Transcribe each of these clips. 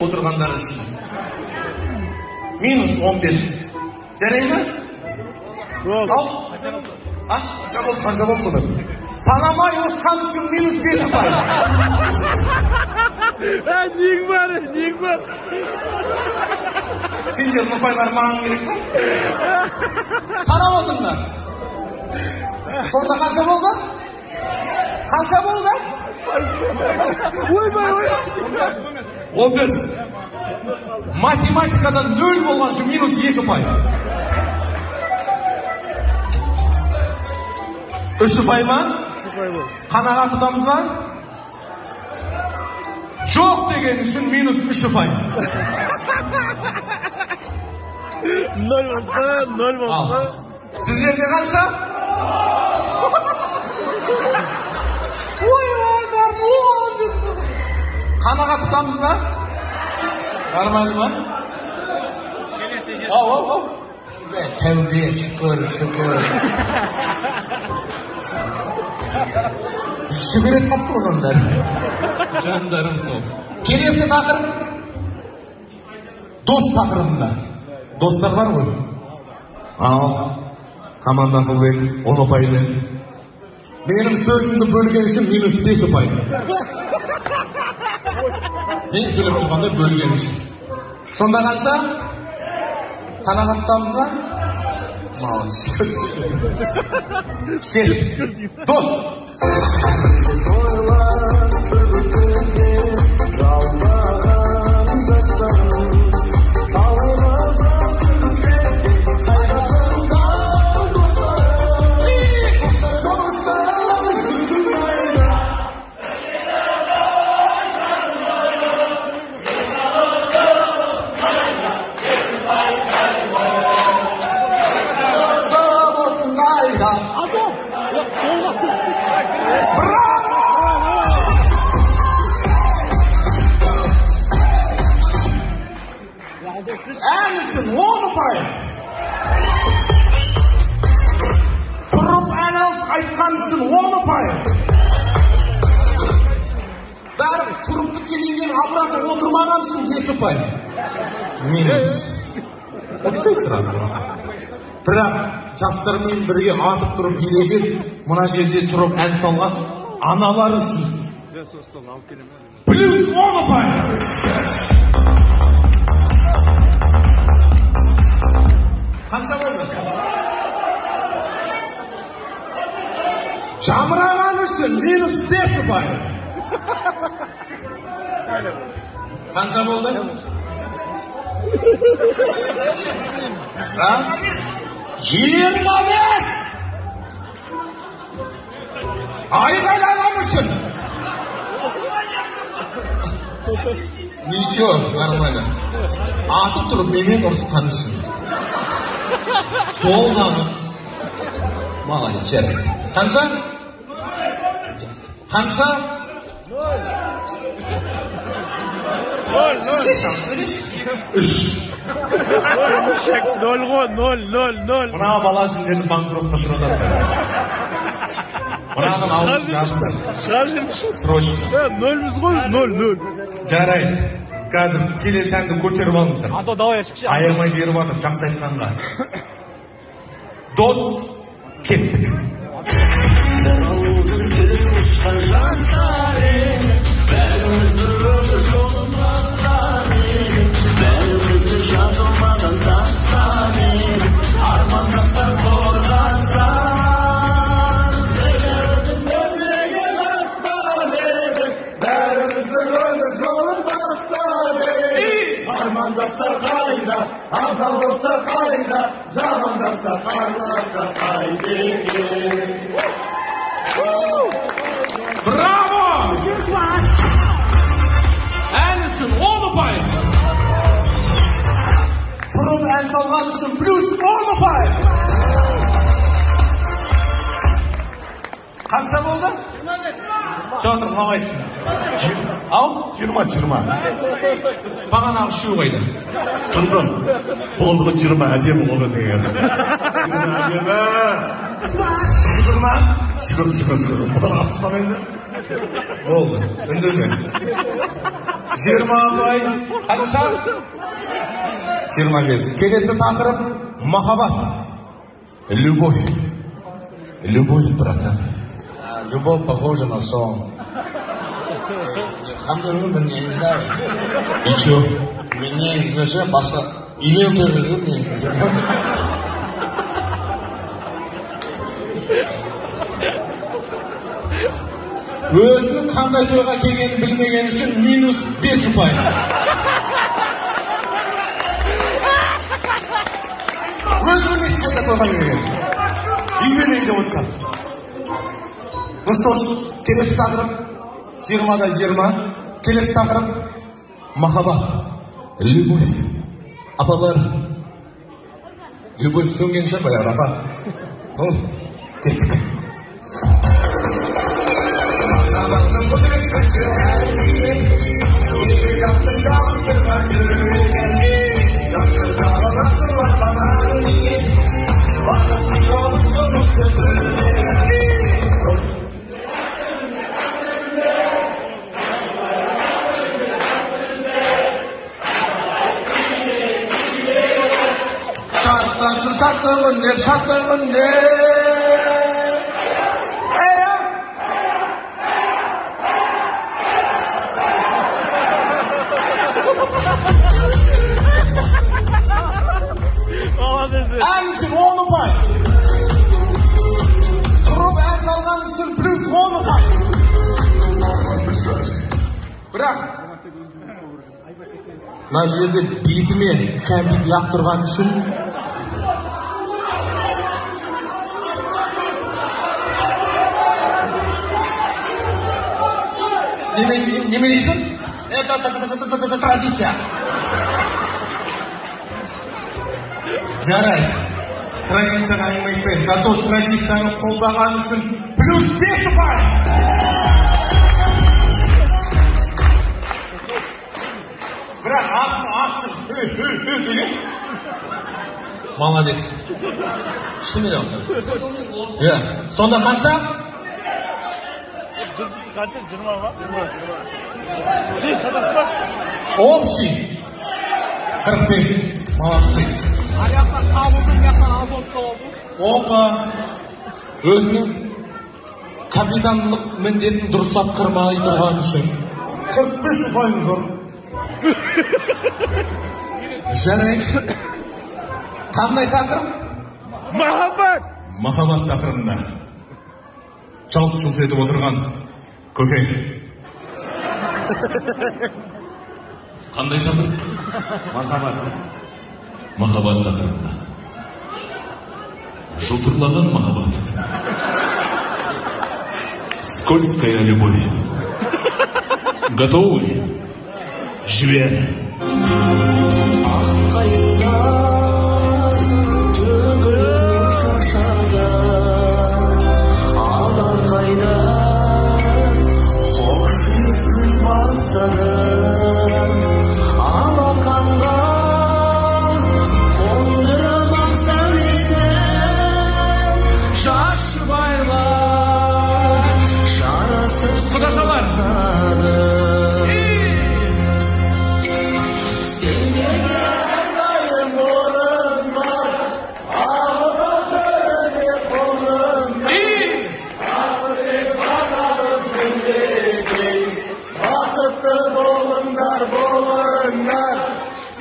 отырғандар үшін. Минус 15. Жарай ма? Ал? Қанша болды сонда? Санамай отқан үшін минус 5 ұпай. Нең бар? Сендер ұпайлар маған керек па? Санап отырыңдар. Сонда қанша болды? Ойбай. 15. Математикадан 0 болған үшін минус 2 ұпай. 3 ұпай ма? Қанағат тұтамыз ба? Жоқ деген үшін минус 3 ұпай. 0 болса. Сіздерде қанша? Қанағат тұтамыз ба? Бармайды ма? Ау. Тәубе, шүкір. Шүкір ет қапты оның бәрі. Жандарым сол. Келесі тақырып. Дос тақырыбында. Достар бар ғой? Ал, команда қылбек, 10 ұпайды. Менің сөзімді бөлген үшін минус 5 ұпай. Мен сөйлеп тұрғанда бөлген үшін. Сонда қанша? Қанағат тұтамыз ба? Маған шүкір. Кел, дос! Ән үшін 10 ұпай. Тұрып ән айтқан үшін 10 ұпай. Бәрі тұрып біткенен апараты отырмаған үшін 5 ұпай. Минус. Отсай сразу. Бірақ жастармен бірге атып тұрып билеген, мұна жерде тұрып ән салған аналар үшін. Плюс 10 ұпай. Қанша болды? Жамыраған үшін минус 5 ұпай. Қанша болды? 25! Айғайлаған үшін. Ничего, нормально. Атып тұрып менен ұрысқан үшін. Толғаны. Молодец, жарайды. Қанша? 3. 0. Мына бала сендерді банкротқа ұшыратады. Мынаған алып жазды. Срочно. 0. Жарайды. Қазір келесі әнді көтеріп алыңыздар. Аямай беріп атып, жақсы айтқанға. Дос кеттік. Бәрімізді жазылмаған тастан, армандастар қорғастан. Өміреген астан, бәрімізді өмір жолын бастан. Армандастар қайда, абзал достар қайда, замандастар қарластар қайда. Браво! Ән үшін 10 ұпай. Тұрып ән салған үшін плюс 10 ұпай. Қанша болды? 25. Жатыр, мынау айтсын. Ау? 20. Бағанағы үшеу қайда? Тұрдың. Болдығы 20 әдемі ол өзіңе қазір. Әдемі. Шүкір ма? Шүкір. Бұдан 60 енді. Oldu. Ündürme. 20 ay kaçsa? 25. Kelesi takırıp mahabat. Любовь. Любовь, братан. Любовь похожа на сон. Хамдырым не знаю. И чё? Меня изначально басқа үйлендіргім не знаю. Өзінің қандай тойға келгенін білмеген үшін минус 5 ұпай. Өзі білмейді қайда тойға келген. Үймен үйде отырса. Ну что ж, келесі тақырып 20-да 20. Келесі тақырып махаббат. Любовь. Апалар. Любовь сөнген шығар баяғыда апа. Ну, кеттік. Şartlı günler, şartlı günler. Anısın 10 pay. Kurup en kalgan için plus 10 pay. Bırak. Mına жерде бетіме кәмпит лақтырған үшін неме дейсің? Это традиция. Жарайды. Традицияға айнымайтпай, зато традицияны қолдаған үшін плюс 5 ұпай. Бірақ атшы деген. Молодец. Шынымен алды. Иә. Сонда қанша? Біз қанша? 20-ға? 20. Сен шатаспашы. Общий. 45. Молодцы. Аяқтан қабылдың, аяқтан алып oldu. Опа. Өзінің капитандық міндетін дұрыс атқармай тұрған үшін 45 ұпайымыз бар. Жарайды. Қандай тақырып? Махаббат! Махаббат тақырыбында жалт-жұлт етіп отырған көкең. Қандай тақырып? Махаббат. Махаббат тақырыбында. Жылтырлаған махаббат. Скользкая любовь. Готовы? Жвер.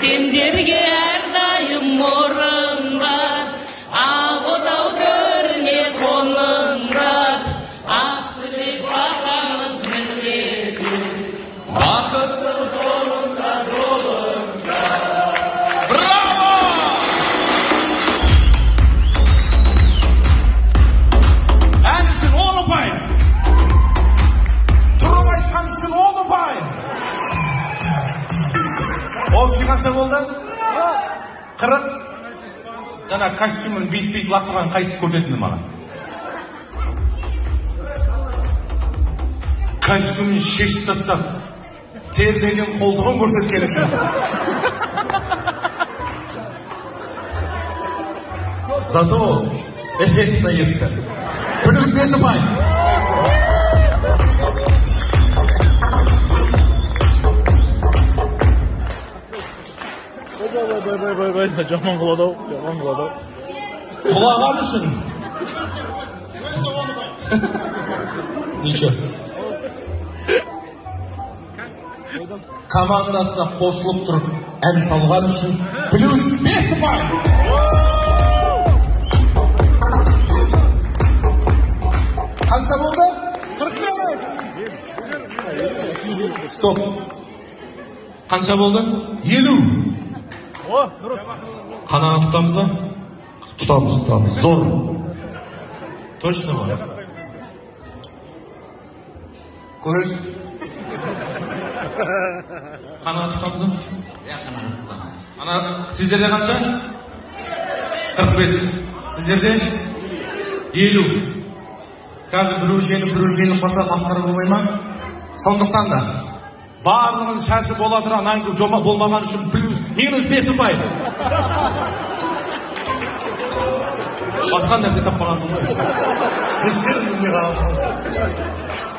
Senderge erdayım orun var, ağıdav görme konun var, ahtırıp bakamız bilmedi. Bakıtlı dolunlar. Bravo! Әншін 10 ұпай. Тұрып айтқан үшін 10 ұпай. Общий қанша болды? 40. Жаңа костюмін бейт лақтырған қайсысы көрсетті маған? Костюмін шешіп тастап, тердеген қолдығын көрсеткен үшін. Зато эффектно етті. Плюс 5 ұпай. Бай, жаман қылады ау, жаман қылады ау. Құлаған үшін. Ничего. Командасына қосылып тұрып ән салған үшін плюс 5 ұпай. Қанша болды? 45. Стоп. Қанша болды? 50. Қанағат тұтамыз ба? Тұтамыз. Зор. Точно ма? Көрейік. Қанағат тұтамыз ба? Қанағат тұтамыз. Ана, сіздерде қанша? 45. Сіздерде? 50. Қазір біреу жеңіп баса масқара болмай ма? Сондықтан да барлығын шашы бола тұра наңғы жоба болмаған үшін минус 5 ұпай. Басқан нәрсе таппағансың ғой. Біздердің не қарасыңыз.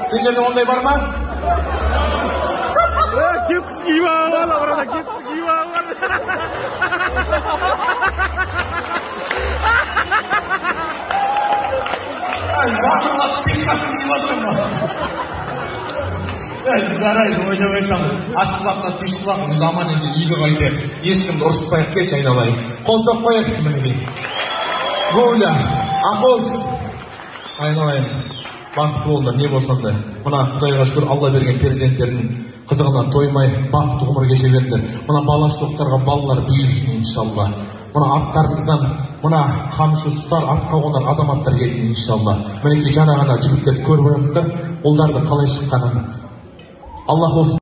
Сендерде ондай бар ма? Кепсіз киіп алып, брата, кепсіз киіп алып. Жаныңыз кепкасын киіп отырмын ба? Жарайды, ойнап айтамын. Ашық құлақтан түйші құлақ, біз аман есен үйге қайтайық. Ешкімді ұрсытпайық, кеш айналайын. Қол соқпай қояйықшы мінекей. Гуля, ақос. Айналайын. Бақытты болыңдар, не болсам да. Мына Құдайға шүкір, Алла берген перзенттердің қызығына тоймай, бақытты ғұмыр кеше беріңдер. Мына баласы жоқтарға балалар büyüsün иншалла. Мына арттарыңыздан, мына қамшы ұстар, атқа қонар азаматтар келсін иншалла. Мінекей жаңа ғана жігіттерді көріп жатсыздар, ұлдарды қалай шыққанын. Allah olsun.